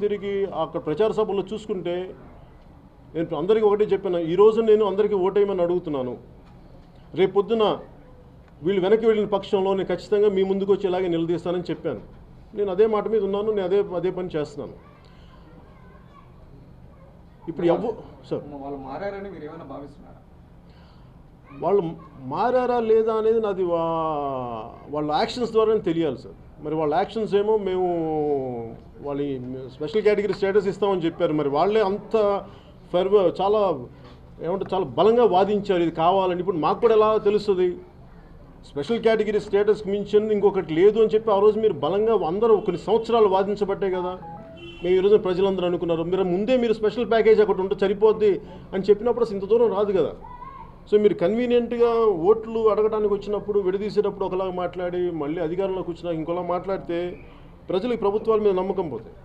తిరిగి అక్కడ ప్రచార సభల్లో చూసుకుంటే నేను అందరికీ ఒకటే చెప్పాను, ఈరోజు నేను అందరికీ ఓటేయమని అడుగుతున్నాను. రేపు పొద్దున వీళ్ళు వెనక్కి వెళ్ళిన పక్షంలో నేను ఖచ్చితంగా మీ ముందుకు వచ్చి ఇలాగే నిలదీస్తానని చెప్పాను. నేను అదే మాట మీద ఉన్నాను, నేను అదే పని చేస్తున్నాను. ఇప్పుడు సార్ వాళ్ళు మారారని మీరు ఏమైనా భావిస్తున్నారా? వాళ్ళు మారారా లేదా అనేది నాది వాళ్ళ యాక్షన్స్ ద్వారానే తెలియాలి సార్. మరి వాళ్ళ యాక్షన్స్ ఏమో మేము వాళ్ళ స్పెషల్ కేటగిరీ స్టేటస్ ఇస్తామని చెప్పారు. మరి వాళ్ళే అంత చాలా ఏమంటే చాలా బలంగా వాదించారు ఇది కావాలని. ఇప్పుడు మాకు కూడా ఎలా తెలుస్తుంది స్పెషల్ కేటగిరీ స్టేటస్కి మించింది ఇంకొకటి లేదు అని చెప్పి ఆ రోజు మీరు బలంగా అందరూ కొన్ని సంవత్సరాలు వాదించబట్టే కదా మేము ఈరోజు ప్రజలందరూ అనుకున్నారు. మీరు ముందే మీరు స్పెషల్ ప్యాకేజ్ ఒకటి ఉంటే సరిపోద్ది అని చెప్పినప్పుడు అసలు ఇంత దూరం రాదు కదా. సో మీరు కన్వీనియంట్గా ఓట్లు అడగడానికి వచ్చినప్పుడు విడదీసేటప్పుడు ఒకలాగా మాట్లాడి మళ్ళీ అధికారంలోకి వచ్చినాక ఇంకోలా మాట్లాడితే ప్రజలకు ప్రభుత్వాల మీద నమ్మకం పోతాయి.